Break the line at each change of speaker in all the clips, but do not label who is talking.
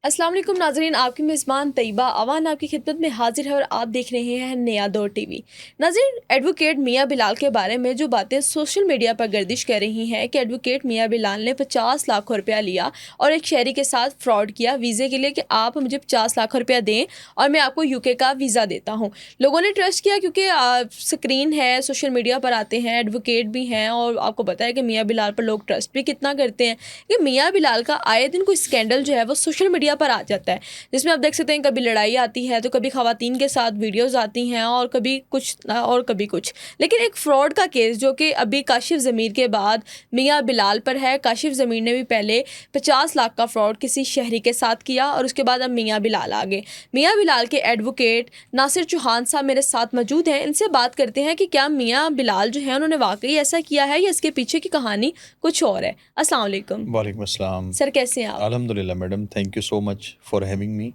السلام علیکم ناظرین، آپ کی میزبان طیبہ اوان آپ کی خدمت میں حاضر ہے اور آپ دیکھ رہے ہیں نیا دور ٹی وی۔ ناظرین، ایڈوکیٹ میاں بلال کے بارے میں جو باتیں سوشل میڈیا پر گردش کر رہی ہیں کہ ایڈوکیٹ میاں بلال نے 50 لاکھ روپیہ لیا اور ایک شہری کے ساتھ فراڈ کیا ویزے کے لیے کہ آپ مجھے 50 لاکھ روپیہ دیں اور میں آپ کو UK کا ویزا دیتا ہوں۔ لوگوں نے ٹرسٹ کیا کیونکہ اسکرین ہے، سوشل میڈیا پر آتے ہیں، ایڈوکیٹ بھی ہیں، اور آپ کو پتہ ہے کہ میاں بلال پر لوگ ٹرسٹ بھی کتنا کرتے ہیں کہ میاں بلال کا آئے دن کوئی اسکینڈل جو ہے وہ سوشل میڈیا پر آ جاتا ہے، جس میں آپ دیکھ سکتے ہیں کبھی لڑائی آتی ہے تو کبھی خواتین کے ساتھ ویڈیوز آتی ہیں اور کبھی کچھ۔ لیکن ایک فراڈ کا کیس جو کہ ابھی کاشف ضمیر کے بعد میاں بلال پر ہے۔ کاشف ضمیر نے بھی پہلے 50 لاکھ کا فراڈ کسی شہری کے ساتھ کیا اور اس کے بعد اب میاں بلال آگے۔ میاں بلال کے ایڈوکیٹ ناصر چوہان صاحب میرے ساتھ موجود ہیں، ان سے بات کرتے ہیں کہ کیا میاں بلال جو ہیں انہوں نے واقعی ایسا کیا ہے یا اس کے پیچھے کی کہانی کچھ اور ہے۔ السلام علیکم۔
وعلیکم السلام
سر کیسے ہیں آپ؟
الحمدللہ madam, thank you so much for having me.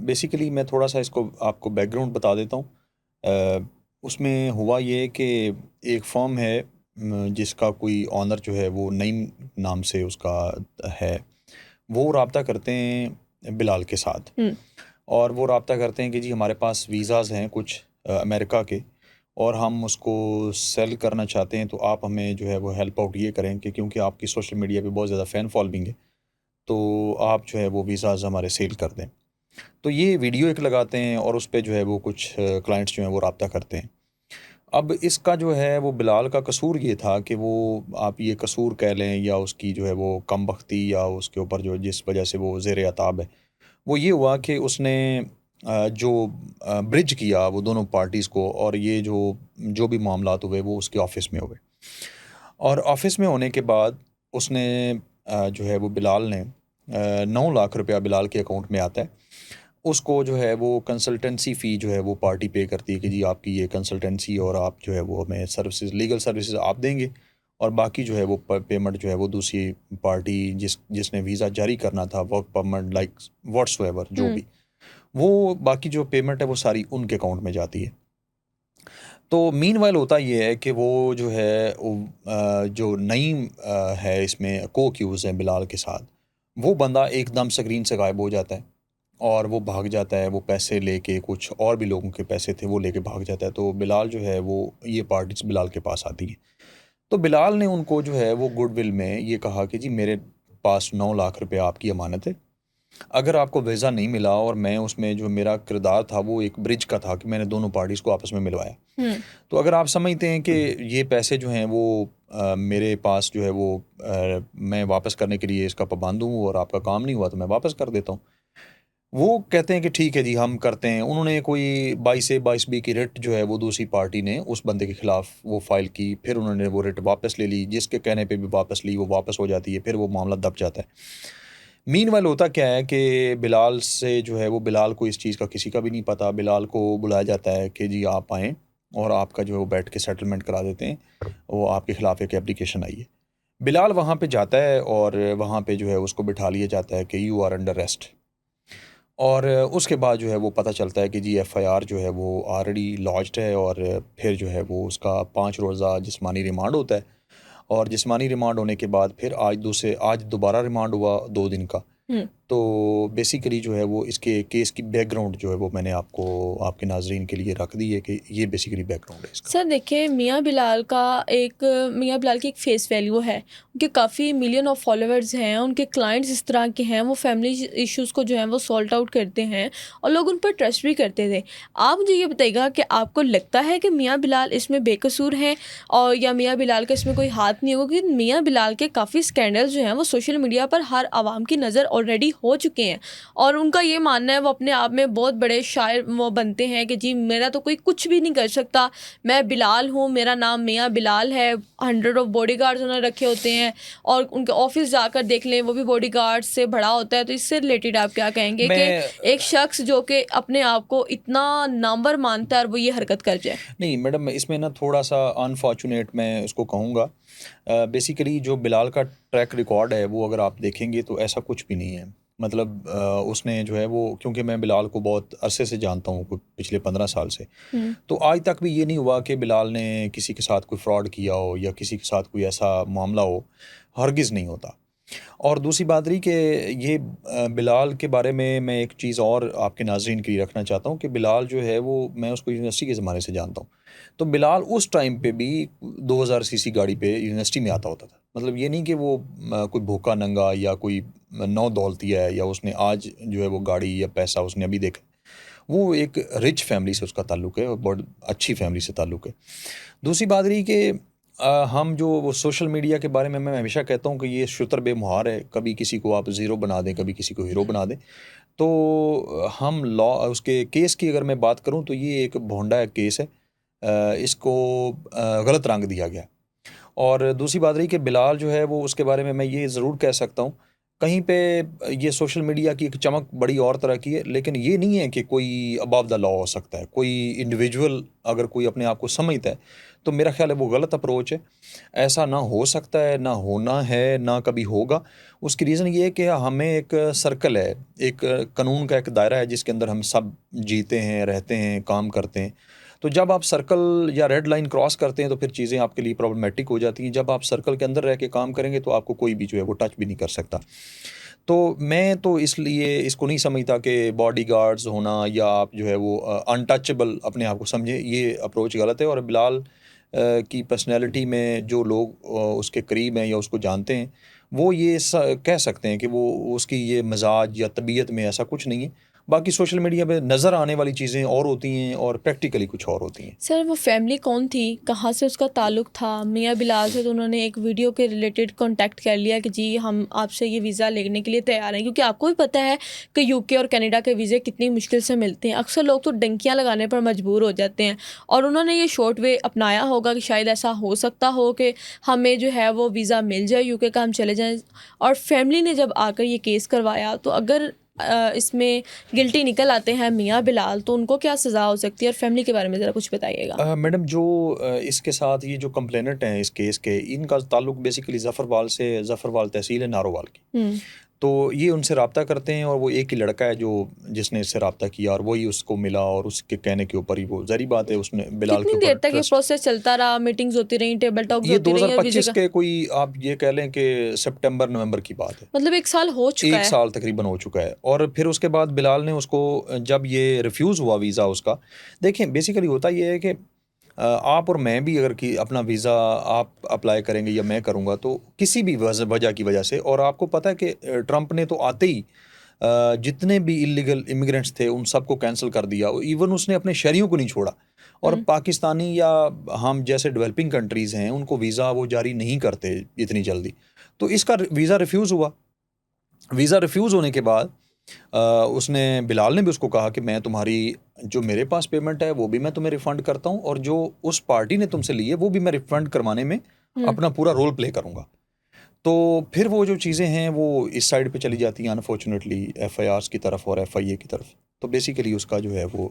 Basically میں تھوڑا سا اس کو آپ کو بیک گراؤنڈ بتا دیتا ہوں۔ اس میں ہوا یہ کہ ایک فرم ہے جس کا کوئی آنر جو ہے وہ نعیم نام سے اس کا ہے، وہ رابطہ کرتے ہیں بلال کے ساتھ، اور وہ رابطہ کرتے ہیں کہ جی ہمارے پاس ویزاز ہیں کچھ امریکہ کے، اور ہم اس کو سیل کرنا چاہتے ہیں، تو آپ ہمیں جو ہے وہ ہیلپ آؤٹ یہ کریں کہ کیونکہ آپ کی سوشل میڈیا پہ بہت زیادہ فین فالوئنگ ہے، تو آپ جو ہے وہ ویزاز ہمارے سیل کر دیں۔ تو یہ ویڈیو ایک لگاتے ہیں اور اس پہ جو ہے وہ کچھ کلائنٹس جو ہیں وہ رابطہ کرتے ہیں۔ اب اس کا جو ہے وہ بلال کا قصور یہ تھا کہ وہ، آپ یہ قصور کہہ لیں یا اس کی جو ہے وہ کم بختی، یا اس کے اوپر جو جس وجہ سے وہ زیر عتاب ہے، وہ یہ ہوا کہ اس نے جو برج کیا وہ دونوں پارٹیز کو، اور یہ جو بھی معاملات ہوئے وہ اس کے آفس میں ہوئے، اور آفس میں ہونے کے بعد اس نے جو ہے وہ بلال نے 9 لاکھ روپیہ بلال کے اکاؤنٹ میں آتا ہے، اس کو جو ہے وہ کنسلٹنسی فی جو ہے وہ پارٹی پے کرتی ہے کہ جی آپ کی یہ کنسلٹنسی، اور آپ جو ہے وہ ہمیں سروسز، لیگل سروسز آپ دیں گے، اور باقی جو ہے وہ پیمنٹ جو ہے وہ دوسری پارٹی جس نے ویزا جاری کرنا تھا، work permit like what's ever جو بھی، وہ باقی جو پیمنٹ ہے وہ ساری ان کے اکاؤنٹ میں جاتی ہے۔ تو مین وائل ہوتا یہ ہے کہ وہ جو ہے جو نعیم ہے اس میں کو ایکیوز ہے بلال کے ساتھ، وہ بندہ ایک دم سکرین سے غائب ہو جاتا ہے اور وہ بھاگ جاتا ہے، وہ پیسے لے کے، کچھ اور بھی لوگوں کے پیسے تھے وہ لے کے بھاگ جاتا ہے۔ تو بلال جو ہے وہ، یہ پارٹیز بلال کے پاس آتی ہیں، تو بلال نے ان کو جو ہے وہ گڈ ول میں یہ کہا کہ جی میرے پاس 9 لاکھ روپے آپ کی امانت ہے، اگر آپ کو ویزا نہیں ملا، اور میں اس میں جو میرا کردار تھا وہ ایک برج کا تھا کہ میں نے دونوں پارٹیز کو آپس میں ملوایا، تو اگر آپ سمجھتے ہیں کہ یہ پیسے جو ہیں وہ میرے پاس جو ہے وہ میں واپس کرنے کے لیے اس کا پابند ہوں اور آپ کا کام نہیں ہوا تو میں واپس کر دیتا ہوں، وہ کہتے ہیں کہ ٹھیک ہے جی ہم کرتے ہیں۔ انہوں نے کوئی 22 کی ریٹ جو ہے وہ دوسری پارٹی نے اس بندے کے خلاف وہ فائل کی، پھر انہوں نے وہ ریٹ واپس لے لی، جس کے کہنے پہ بھی واپس لی، وہ واپس ہو جاتی ہے، پھر وہ معاملہ دب جاتا ہے۔ مین وائل ہوتا کیا ہے کہ بلال سے جو ہے وہ، بلال کو اس چیز کا کسی کا بھی نہیں پتہ، بلال کو بلایا جاتا ہے کہ جی آپ آئیں اور آپ کا جو ہے وہ بیٹھ کے سیٹلمنٹ کرا دیتے ہیں، وہ آپ کے خلاف ایک اپلیکیشن آئی ہے۔ بلال وہاں پہ جاتا ہے اور وہاں پہ جو ہے اس کو بٹھا لیا جاتا ہے کہ یو آر انڈر ریسٹ، اور اس کے بعد جو ہے وہ پتہ چلتا ہے کہ جی ایف آئی آر جو ہے وہ آلریڈی لانچڈ ہے، اور پھر جو ہے وہ اس کا 5 روزہ جسمانی ریمانڈ ہوتا ہے، اور جسمانی ریمانڈ ہونے کے بعد پھر آج دوبارہ ریمانڈ ہوا 2 دن کا۔ تو بیسیکلی جو ہے وہ اس کے کیس کی بیک گراؤنڈ جو ہے وہ میں نے آپ کو، آپ کے ناظرین کے لیے رکھ دی ہے کہ یہ بیسیکلی بیک گراؤنڈ ہے اس کا۔
سر دیکھیں، میاں بلال کی ایک فیس ویلیو ہے، ان کے کافی ملین آف فالوورز ہیں، ان کے کلائنٹس اس طرح کے ہیں، وہ فیملی ایشوز کو جو ہیں وہ سالٹ آؤٹ کرتے ہیں اور لوگ ان پر ٹرسٹ بھی کرتے تھے۔ آپ مجھے یہ بتائیے گا کہ آپ کو لگتا ہے کہ میاں بلال اس میں بے قصور ہیں، اور یا میاں بلال کا اس میں کوئی ہاتھ نہیں ہوگا؟ کہ میاں بلال کے کافی اسکینڈلز جو ہیں وہ سوشل میڈیا پر ہر عوام کی نظر آلریڈی ہو چکے ہیں، اور ان کا یہ ماننا ہے، وہ اپنے آپ میں بہت بڑے شاعر وہ بنتے ہیں کہ جی میرا تو کوئی کچھ بھی نہیں کر سکتا، میں بلال ہوں، میرا نام میاں بلال ہے، 100 آف باڈی گارڈز انہوں نے رکھے ہوتے ہیں، اور ان کے آفس جا کر دیکھ لیں وہ بھی باڈی گارڈ سے بھرا ہوتا ہے۔ تو اس سے ریلیٹڈ آپ کیا کہیں گے کہ ایک شخص جو کہ اپنے آپ کو اتنا نامور مانتا ہے اور وہ یہ حرکت کر جائے؟
نہیں میڈم، اس میں نا تھوڑا سا انفارچونیٹ میں اس کو کہوں گا۔ بیسیکلی جو بلال کا ٹریک ریکارڈ ہے وہ اگر آپ دیکھیں گے تو ایسا کچھ بھی نہیں ہے، مطلب اس نے جو ہے وہ، کیونکہ میں بلال کو بہت عرصے سے جانتا ہوں، پچھلے 15 سال سے، تو آج تک بھی یہ نہیں ہوا کہ بلال نے کسی کے ساتھ کوئی فراڈ کیا ہو یا کسی کے ساتھ کوئی ایسا معاملہ ہو، ہرگز نہیں ہوتا۔ اور دوسری بات رہی کہ یہ بلال کے بارے میں ایک چیز اور آپ کے ناظرین کے لیے رکھنا چاہتا ہوں کہ بلال جو ہے وہ میں اس کو یونیورسٹی کے زمانے سے جانتا ہوں. تو بلال اس ٹائم پہ بھی 2000 سی سی گاڑی پہ یونیورسٹی میں آتا ہوتا تھا. مطلب یہ نہیں کہ وہ کوئی بھوکا ننگا یا کوئی نو دولتیا ہے یا اس نے آج جو ہے وہ گاڑی یا پیسہ اس نے ابھی دیکھا. وہ ایک رچ فیملی سے اس کا تعلق ہے اور بہت اچھی فیملی سے تعلق ہے. دوسری بات رہی کہ ہم جو وہ سوشل میڈیا کے بارے میں ہمیشہ کہتا ہوں کہ یہ شتر بے مہار ہے. کبھی کسی کو آپ زیرو بنا دیں, کبھی کسی کو ہیرو بنا دیں. تو ہم اس کے کیس کی اگر میں بات کروں تو یہ ایک بھونڈا کیس ہے. اس کو غلط رنگ دیا گیا. اور دوسری بات رہی کہ بلال جو ہے وہ اس کے بارے میں یہ ضرور کہہ سکتا ہوں کہیں پہ یہ سوشل میڈیا کی ایک چمک بڑی اور طرح کی ہے, لیکن یہ نہیں ہے کہ کوئی اباو دا لا ہو سکتا ہے. کوئی انڈیویجول اگر کوئی اپنے آپ کو سمجھتا ہے تو میرا خیال ہے وہ غلط اپروچ ہے. ایسا نہ ہو سکتا ہے, نہ ہونا ہے, نہ کبھی ہوگا. اس کی ریزن یہ ہے کہ ہمیں ایک سرکل ہے, ایک قانون کا ایک دائرہ ہے جس کے اندر ہم سب جیتے ہیں, رہتے ہیں, کام کرتے ہیں. تو جب آپ سرکل یا ریڈ لائن کراس کرتے ہیں تو پھر چیزیں آپ کے لیے پرابلمیٹک ہو جاتی ہیں. جب آپ سرکل کے اندر رہ کے کام کریں گے تو آپ کو کوئی بھی جو ہے وہ ٹچ بھی نہیں کر سکتا. تو میں تو اس لیے اس کو نہیں سمجھتا کہ باڈی گارڈز ہونا یا آپ جو ہے وہ انٹچبل اپنے آپ کو سمجھیں, یہ اپروچ غلط ہے. اور بلال کی پرسنالٹی میں جو لوگ اس کے قریب ہیں یا اس کو جانتے ہیں وہ یہ کہہ سکتے ہیں کہ وہ اس کی یہ مزاج یا طبیعت میں ایسا کچھ نہیں ہے. باقی سوشل میڈیا پہ نظر آنے والی چیزیں اور ہوتی ہیں اور پریکٹیکلی کچھ اور ہوتی ہیں.
سر وہ فیملی کون تھی, کہاں سے اس کا تعلق تھا؟ میاں بلال سے تو انہوں نے ایک ویڈیو کے ریلیٹڈ کانٹیکٹ کر لیا کہ جی ہم آپ سے یہ ویزا لینے کے لیے تیار ہیں, کیونکہ آپ کو بھی پتہ ہے کہ یو کے اور کینیڈا کے ویزے کتنی مشکل سے ملتے ہیں. اکثر لوگ تو ڈنکیاں لگانے پر مجبور ہو جاتے ہیں, اور انہوں نے یہ شارٹ وے اپنایا ہوگا کہ شاید ایسا ہو سکتا ہو کہ ہمیں جو ہے وہ ویزا مل جائے یو کے کا, ہم چلے جائیں. اور فیملی نے جب آ کر یہ کیس کروایا تو اگر اس میں گلٹی نکل آتے ہیں میاں بلال تو ان کو کیا سزا ہو سکتی ہے؟ اور فیملی کے بارے میں ذرا کچھ بتائیے گا.
میڈم جو اس کے ساتھ یہ جو کمپلیننٹ ہیں اس کیس کے, ان کا تعلق بیسیکلی ظفروال سے, ظفروال تحصیل ہے نارووال کی. تو یہ ان سے رابطہ کرتے ہیں اور وہ ایک ہی لڑکا ہے جس نے اس سے رابطہ کیا اور وہی اس کو ملا, اور اس کے کہنے کے اوپر ہی وہ ظاہری بات ہے اس نے بلال کے
کتنی دیر
اوپر
تک یہ پروسیس چلتا رہا؟ میٹنگز ہوتی رہیں, ٹیبل ٹاکس
یہ
ہوتی رہیں؟
2025 کے کوئی آپ یہ کہہ لیں کہ سپٹمبر نومبر کی بات ہے,
مطلب 1 سال ہو چکا ہے,
1 سال تقریباً ہو چکا ہے. اور پھر اس کے بعد بلال نے اس کو جب یہ ریفیوز ہوا ویزا اس کا, دیکھیں بیسیکلی ہوتا یہ ہے کہ آپ اور میں بھی اگر اپنا ویزا آپ اپلائی کریں گے یا میں کروں گا تو کسی بھی وجہ کی وجہ سے, اور آپ کو پتہ ہے کہ ٹرمپ نے تو آتے ہی جتنے بھی اللیگل امیگرینٹس تھے ان سب کو کینسل کر دیا. ایون اس نے اپنے شہریوں کو نہیں چھوڑا, اور پاکستانی یا ہم جیسے ڈیولپنگ کنٹریز ہیں ان کو ویزا وہ جاری نہیں کرتے اتنی جلدی. تو اس کا ویزا ریفیوز ہوا. ویزا ریفیوز ہونے کے بعد اس نے بلال نے بھی اس کو کہا کہ میں تمہاری جو میرے پاس پیمنٹ ہے وہ بھی میں تمہیں ریفنڈ کرتا ہوں, اور جو اس پارٹی نے تم سے لی ہے وہ بھی میں ریفنڈ کروانے میں اپنا پورا رول پلے کروں گا. تو پھر وہ جو چیزیں ہیں وہ اس سائڈ پہ چلی جاتی ہیں انفارچونیٹلی ایف آئی آرس کی طرف اور ایف آئی اے کی طرف. تو بیسیکلی اس کا جو ہے وہ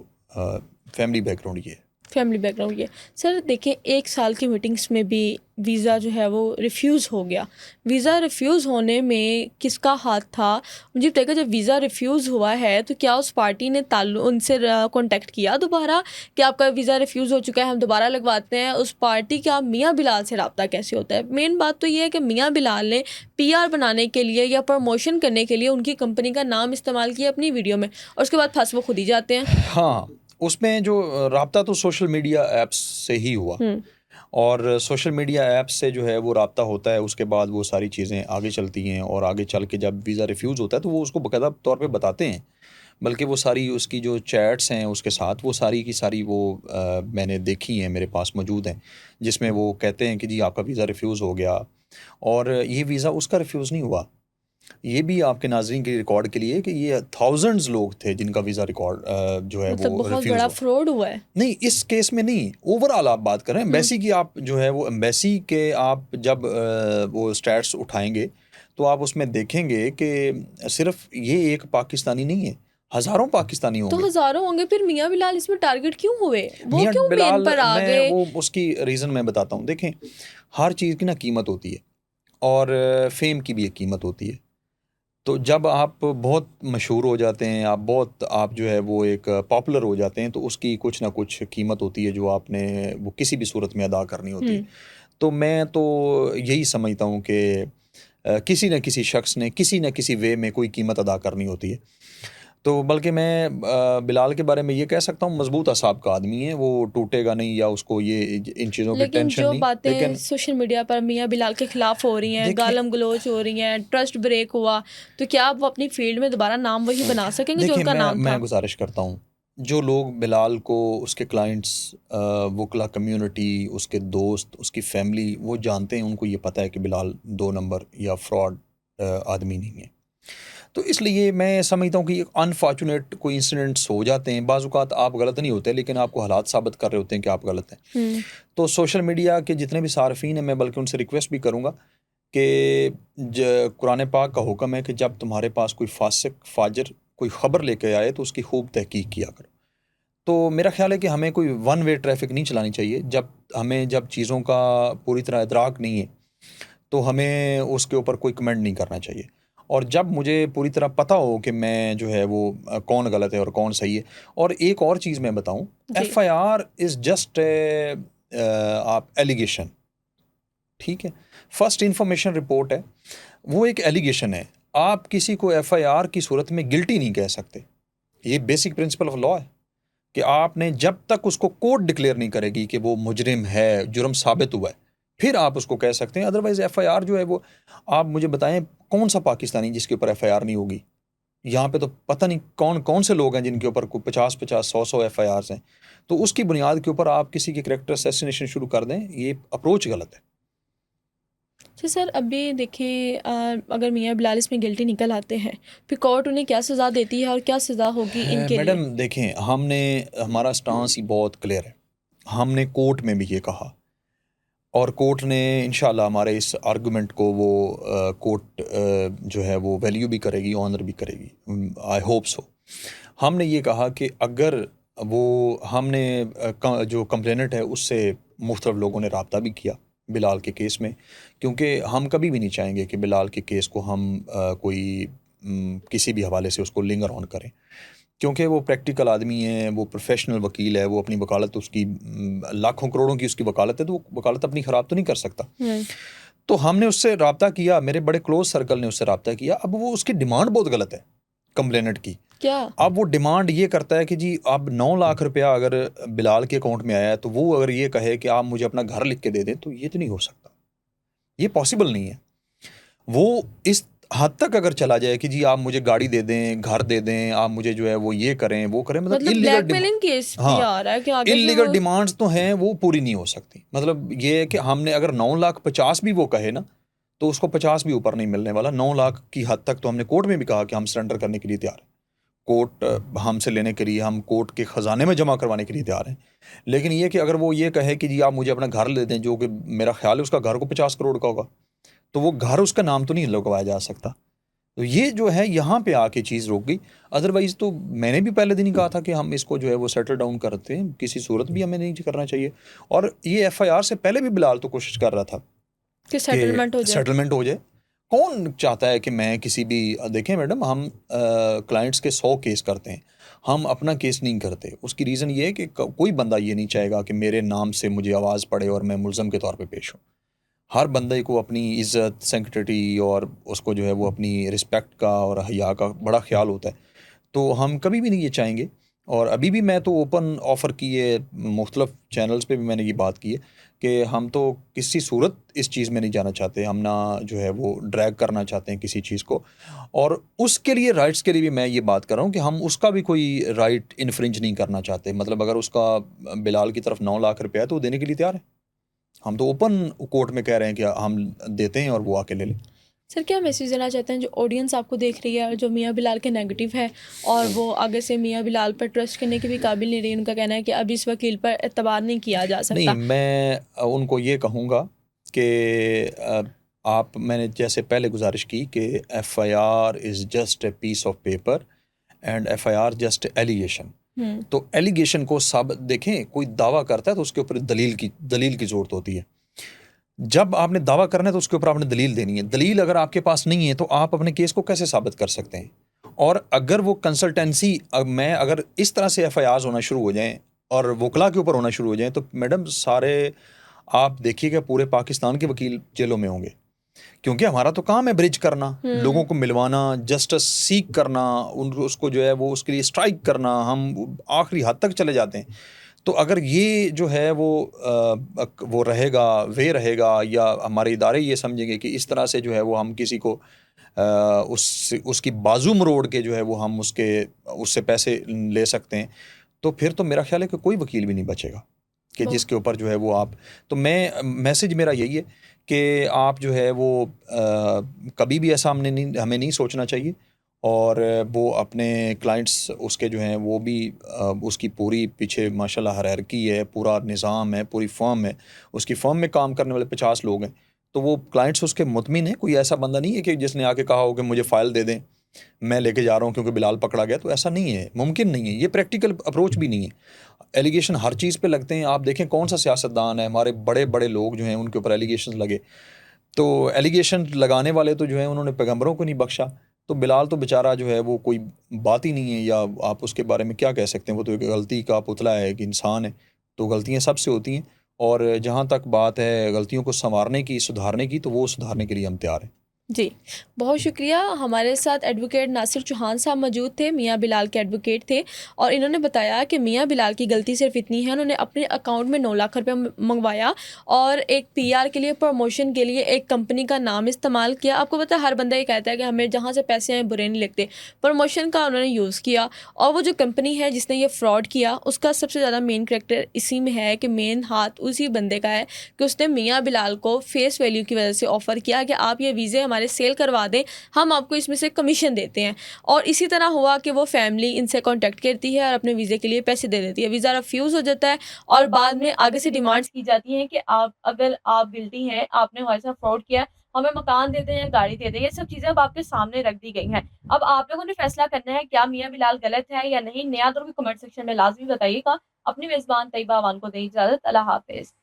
فیملی بیک گراؤنڈ یہ ہے.
فیملی بیک گراؤنڈ یہ. سر دیکھیں 1 سال کی میٹنگس میں بھی ویزا جو ہے وہ ریفیوز ہو گیا. ویزا ریفیوز ہونے میں کس کا ہاتھ تھا؟ مجھے بتائیے جب ویزا ریفیوز ہوا ہے تو کیا اس پارٹی نے ان سے کانٹیکٹ کیا دوبارہ کہ آپ کا ویزا ریفیوز ہو چکا ہے, ہم دوبارہ لگواتے ہیں؟ اس پارٹی کا میاں بلال سے رابطہ کیسے ہوتا ہے؟ مین بات تو یہ ہے کہ میاں بلال نے پی آر بنانے کے لیے یا پروموشن کرنے کے لیے ان کی کمپنی کا نام استعمال کیا اپنی ویڈیو میں, اور اس کے بعد پھنس وہ خود ہی جاتے ہیں.
ہاں, اس میں جو رابطہ تو سوشل میڈیا ایپس سے ہی ہوا, اور سوشل میڈیا ایپ سے جو ہے وہ رابطہ ہوتا ہے. اس کے بعد وہ ساری چیزیں آگے چلتی ہیں, اور آگے چل کے جب ویزا ریفیوز ہوتا ہے تو وہ اس کو باقاعدہ طور پہ بتاتے ہیں. بلکہ وہ ساری اس کی جو چیٹس ہیں اس کے ساتھ وہ ساری کی ساری وہ میں نے دیکھی ہیں, میرے پاس موجود ہیں, جس میں وہ کہتے ہیں کہ جی آپ کا ویزا ریفیوز ہو گیا. اور یہ ویزا اس کا ریفیوز نہیں ہوا. یہ بھی آپ کے ناظرین کے ریکارڈ کے لیے کہ یہ تھاؤزنڈز لوگ تھے جن کا ویزا ریکارڈ جو ہے
مطلب
وہ
بہت
ریفیوز
بڑا
ہوا.
فراڈ ہوا ہے.
نہیں اس کیس میں نہیں, اوور آل آپ بات کریں ایمبیسی کی. آپ جو ہے وہ ایمبیسی کے آپ جب وہ اسٹیٹس اٹھائیں گے تو آپ اس میں دیکھیں گے کہ صرف یہ ایک پاکستانی نہیں ہے, ہزاروں پاکستانی ہوں
تو
گے.
ہزاروں ہوں گے, پھر میاں بلال اس میں ٹارگٹ کیوں ہوئے؟ وہ
میاں
کیوں
بلال
مین پر آ
میں
گئے؟
وہ اس کی ریزن میں بتاتا ہوں. دیکھیں ہر چیز کی نا قیمت ہوتی ہے, اور فیم کی بھی ایک قیمت ہوتی ہے. تو جب آپ بہت مشہور ہو جاتے ہیں, آپ جو ہے وہ ایک پاپولر ہو جاتے ہیں, تو اس کی کچھ نہ کچھ قیمت ہوتی ہے جو آپ نے وہ کسی بھی صورت میں ادا کرنی ہوتی ہے. تو میں تو یہی سمجھتا ہوں کہ کسی نہ کسی شخص نے کسی نہ کسی وے میں کوئی قیمت ادا کرنی ہوتی ہے. تو بلکہ میں بلال کے بارے میں یہ کہہ سکتا ہوں مضبوط اعصاب کا آدمی ہے, وہ ٹوٹے گا نہیں یا اس کو یہ ان چیزوں کی
لیکن
ٹینشن
جو
نہیں.
باتیں
لیکن
سوشل میڈیا پر میاں بلال کے خلاف ہو رہی ہیں,
دیکھیں
گالم گلوچ ہو رہی ہیں, ٹرسٹ بریک ہوا, تو کیا آپ وہ اپنی فیلڈ میں دوبارہ نام وہی بنا سکیں گے جو ان کا نام
میں
تھا؟
گزارش کرتا ہوں, جو لوگ بلال کو, اس کے کلائنٹس, وکلا کمیونٹی, اس کے دوست, اس کی فیملی, وہ جانتے ہیں, ان کو یہ پتہ ہے کہ بلال 2 نمبر یا فراڈ آدمی نہیں ہے. تو اس لیے میں سمجھتا ہوں کہ انفارچونیٹ کوئی انسیڈنٹس ہو جاتے ہیں. بعض اوقات آپ غلط نہیں ہوتے لیکن آپ کو حالات ثابت کر رہے ہوتے ہیں کہ آپ غلط ہیں. تو سوشل میڈیا کے جتنے بھی صارفین ہیں, میں بلکہ ان سے ریکویسٹ بھی کروں گا کہ قرآن پاک کا حکم ہے کہ جب تمہارے پاس کوئی فاسق فاجر کوئی خبر لے کے آئے تو اس کی خوب تحقیق کیا کرو. تو میرا خیال ہے کہ ہمیں کوئی ون وے ٹریفک نہیں چلانی چاہیے. جب چیزوں کا پوری طرح ادراک نہیں ہے تو ہمیں اس کے اوپر کوئی کمنٹ نہیں کرنا چاہیے. اور جب مجھے پوری طرح پتہ ہو کہ میں جو ہے وہ کون غلط ہے اور کون صحیح ہے. اور ایک اور چیز میں بتاؤں, F I R is just آپ ایلیگیشن, ٹھیک ہے, فرسٹ انفارمیشن رپورٹ ہے, وہ ایک ایلیگیشن ہے. آپ کسی کو ایف آئی آر کی صورت میں گلٹی نہیں کہہ سکتے. یہ بیسک پرنسپل آف لا ہے کہ آپ نے جب تک اس کو کورٹ ڈکلیئر نہیں کرے گی کہ وہ مجرم ہے, جرم ثابت ہوا ہے, پھر آپ اس کو کہہ سکتے ہیں. ادروائز ایف آئی آر جو ہے وہ, آپ مجھے بتائیں کون سا پاکستانی جس کے اوپر ایف آئی آر نہیں ہوگی. یہاں پہ تو پتہ نہیں کون سے لوگ ہیں جن کے اوپر 50 100 ایف آئی آرز ہیں. تو اس کی بنیاد کے اوپر آپ کسی کے کریکٹر اسیسینیشن شروع کر دیں, یہ اپروچ غلط ہے.
جی سر, ابھی دیکھیں اگر میاں بلال اس میں گلٹی نکل آتے ہیں پھر کورٹ انہیں کیا سزا دیتی ہے اور کیا سزا ہوگی ان کے لیے؟
میڈم دیکھیں, ہمارا سٹانس ہی بہت کلیئر ہے. ہم نے کورٹ میں بھی یہ کہا اور کورٹ نے انشاءاللہ ہمارے اس آرگومنٹ کو وہ کورٹ جو ہے وہ ویلیو بھی کرے گی, آنر بھی کرے گی, آئی ہوپ سو. ہم نے یہ کہا کہ اگر ہم نے جو کمپلیننٹ ہے اس سے مختلف لوگوں نے رابطہ بھی کیا بلال کے کیس میں, کیونکہ ہم کبھی بھی نہیں چاہیں گے کہ بلال کے کیس کو ہم کوئی کسی بھی حوالے سے اس کو لنگر آن کریں, کیونکہ وہ پریکٹیکل آدمی ہے, وہ پروفیشنل وکیل ہے, وہ اپنی وکالت, اس کی لاکھوں کروڑوں کی اس کی وکالت ہے, تو وہ وکالت اپنی خراب تو نہیں کر سکتا. تو ہم نے اس سے رابطہ کیا, میرے بڑے کلوز سرکل نے اس سے رابطہ کیا. اب وہ اس کی ڈیمانڈ بہت غلط ہے کمپلیننٹ کی.
کیا
اب وہ ڈیمانڈ یہ کرتا ہے کہ جی اب 9 لاکھ روپیہ اگر بلال کے اکاؤنٹ میں آیا ہے تو وہ اگر یہ کہے کہ آپ مجھے اپنا گھر لکھ کے دے دیں, تو یہ تو نہیں ہو سکتا, یہ پاسبل نہیں ہے. وہ اس حد تک اگر چلا جائے کہ جی آپ مجھے گاڑی دے دیں, گھر دے دیں, آپ مجھے جو ہے وہ یہ کریں وہ کریں, مطلب
بلیک میلنگ کیس بھی آ رہا ہے کہ آگے سے
انلیگل ڈیمانڈز تو ہیں, وہ پوری نہیں ہو سکتی. مطلب یہ ہے کہ ہم نے اگر 9,50,000 بھی وہ کہے نا, تو اس کو 50 بھی اوپر نہیں ملنے والا. 9 لاکھ کی حد تک تو ہم نے کورٹ میں بھی کہا کہ ہم سرنڈر کرنے کے لیے تیار ہیں, کورٹ ہم سے لینے کے لیے, ہم کورٹ کے خزانے میں جمع کروانے کے لیے تیار ہیں. لیکن یہ کہ اگر وہ یہ کہے کہ جی آپ مجھے اپنا گھر لے دیں, جو کہ میرا خیال ہے اس کا گھر کو 50 کروڑ کا ہوگا, تو وہ گھر اس کا نام تو نہیں لگوایا جا سکتا. تو یہ جو ہے یہاں پہ آ کے چیز روک گئی. ادروائز تو میں نے بھی پہلے دن ہی کہا تھا کہ ہم اس کو جو ہے وہ سیٹل ڈاؤن کرتے ہیں, کسی صورت بھی ہمیں نہیں کرنا چاہیے. اور یہ ایف آئی آر سے پہلے بھی بلال تو کوشش کر رہا تھا
کہ
سیٹلمنٹ ہو جائے. کون چاہتا ہے کہ میں کسی بھی, دیکھیں میڈم, ہم کلائنٹس کے 100 کیس کرتے ہیں, ہم اپنا کیس نہیں کرتے. اس کی ریزن یہ ہے کہ کوئی بندہ یہ نہیں چاہے گا کہ میرے نام سے مجھے آواز پڑے اور میں ملزم کے طور پہ پیش ہوں. ہر بندے کو اپنی عزت, سینکٹریٹی اور اس کو جو ہے وہ اپنی رسپیکٹ کا اور حیا کا بڑا خیال ہوتا ہے. تو ہم کبھی بھی نہیں یہ چاہیں گے. اور ابھی بھی میں تو اوپن آفر کیے, مختلف چینلز پہ بھی میں نے یہ بات کی ہے کہ ہم تو کسی صورت اس چیز میں نہیں جانا چاہتے, ہم نہ جو ہے وہ ڈریگ کرنا چاہتے ہیں کسی چیز کو. اور اس کے لیے رائٹس کے لیے بھی میں یہ بات کر رہا ہوں کہ ہم اس کا بھی کوئی رائٹ انفرنج نہیں کرنا چاہتے. مطلب اگر اس کا بلال کی طرف 9 لاکھ روپیہ ہے تو وہ دینے کے لیے تیار ہے. ہم تو اوپن کورٹ میں کہہ رہے ہیں کہ ہم دیتے ہیں اور وہ آ کے لے لیں.
سر کیا میسیج دینا چاہتے ہیں جو آڈینس آپ کو دیکھ رہی ہے, جو میاں بلال کے نیگیٹو ہے اور وہ آگے سے میاں بلال پر ٹرسٹ کرنے کے بھی قابل نہیں رہی؟ ان کا کہنا ہے کہ اب اس وکیل پر اعتبار نہیں کیا جا سکتا.
نہیں, میں ان کو یہ کہوں گا کہ میں نے جیسے پہلے گزارش کی کہ F I R is just a piece of paper and F I R just allegation. تو ایلیگیشن کو دیکھیں, کوئی دعویٰ کرتا ہے تو اس کے اوپر دلیل کی ضرورت ہوتی ہے. جب آپ نے دعویٰ کرنا ہے تو اس کے اوپر آپ نے دلیل دینی ہے. دلیل اگر آپ کے پاس نہیں ہے تو آپ اپنے کیس کو کیسے ثابت کر سکتے ہیں؟ اور اگر وہ کنسلٹنسی میں اگر اس طرح سے ایف آئی آرز ہونا شروع ہو جائیں اور وکلا کے اوپر ہونا شروع ہو جائیں, تو میڈم سارے آپ دیکھیے گا پورے پاکستان کے وکیل جیلوں میں ہوں گے. کیونکہ ہمارا تو کام ہے برج کرنا، لوگوں
ہوں
کو ملوانا، جسٹس سیک کرنا، اس کو جو ہے وہ اس کے لیے اسٹرائک کرنا، ہم آخری حد تک چلے جاتے ہیں۔ تو اگر یہ جو ہے وہ رہے گا، رہے گا، یا ہمارے ادارے یہ سمجھیں گے کہ اس طرح سے جو ہے وہ ہم کسی کو اس کی بازو مروڑ کے جو ہے وہ ہم اس سے پیسے لے سکتے ہیں، تو پھر تو میرا خیال ہے کہ کوئی وکیل بھی نہیں بچے گا کہ جس کے اوپر جو ہے وہ آپ۔ تو میسج میرا یہی ہے کہ آپ جو ہے وہ کبھی بھی ایسا ہمیں نہیں سوچنا چاہیے، اور وہ اپنے کلائنٹس اس کے جو ہیں وہ بھی اس کی پوری پیچھے ماشاءاللہ ہرارکی ہے، پورا نظام ہے، پوری فرم ہے، اس کی فرم میں کام کرنے والے 50 لوگ ہیں، تو وہ کلائنٹس اس کے مطمئن ہیں۔ کوئی ایسا بندہ نہیں ہے کہ جس نے آ کے کہا ہو کہ مجھے فائل دے دیں، میں لے کے جا رہا ہوں کیونکہ بلال پکڑا گیا، تو ایسا نہیں ہے، ممکن نہیں ہے، یہ پریکٹیکل اپروچ بھی نہیں ہے۔ ایلیگیشن ہر چیز پہ لگتے ہیں، آپ دیکھیں کون سا سیاستدان ہے، ہمارے بڑے بڑے لوگ جو ہیں ان کے اوپر ایلیگیشن لگے، تو ایلیگیشن لگانے والے تو جو ہیں انہوں نے پیغمبروں کو نہیں بخشا، تو بلال تو بیچارہ جو ہے وہ کوئی بات ہی نہیں ہے، یا آپ اس کے بارے میں کیا کہہ سکتے ہیں، وہ تو ایک غلطی کا پتلا ہے، ایک انسان ہے، تو غلطیاں سب سے ہوتی ہیں، اور جہاں تک بات ہے غلطیوں کو سنوارنے کی، سدھارنے کی، تو وہ سدھارنے کے لیے ہم تیار ہیں۔
جی بہت شکریہ۔ ہمارے ساتھ ایڈوکیٹ ناصر چوہان صاحب موجود تھے، میاں بلال کے ایڈوکیٹ تھے، اور انہوں نے بتایا کہ میاں بلال کی غلطی صرف اتنی ہے، انہوں نے اپنے اکاؤنٹ میں 9 لاکھ روپے منگوایا اور ایک پی آر کے لیے، پروموشن کے لیے ایک کمپنی کا نام استعمال کیا۔ آپ کو پتہ ہے ہر بندہ یہ کہتا ہے کہ ہمیں جہاں سے پیسے آئیں برے نہیں لگتے، پروموشن کا انہوں نے یوز کیا، اور وہ جو کمپنی ہے جس نے یہ فراڈ کیا اس کا سب سے زیادہ مین کریکٹر اسی میں ہے کہ مین ہاتھ اسی بندے کا ہے کہ اس نے میاں بلال کو فیس ویلیو کی وجہ سے آفر کیا کہ آپ یہ ویزے ہمارے سیل کروا دیں، ہم آپ کو اس میں سے کمیشن دیتے ہیں، اور اسی طرح ہوا کہ وہ فیملی ان سے کانٹیکٹ کرتی ہے اور اپنے ویزے کے لیے پیسے دے دیتی ہے، ویزا ریفیوز ہو جاتا ہے، اور بعد میں آگے سے ڈیمانڈس کی جاتی ہیں کہ اگر آپ گلٹی ہیں، آپ نے ہمارے ساتھ فراڈ کیا، ہمیں مکان دیتے ہیں، گاڑی دیتے ہیں، یہ سب چیزیں اب آپ کے سامنے رکھ دی گئی ہیں۔ اب آپ لوگوں نے فیصلہ کرنا ہے کیا میاں بلال غلط ہے یا نہیں۔ نیا دور کے کمنٹ سیکشن میں لازمی بتائیے گا۔ اپنی میزبان طیبہ اوان کو دیں اجازت، اللہ حافظ۔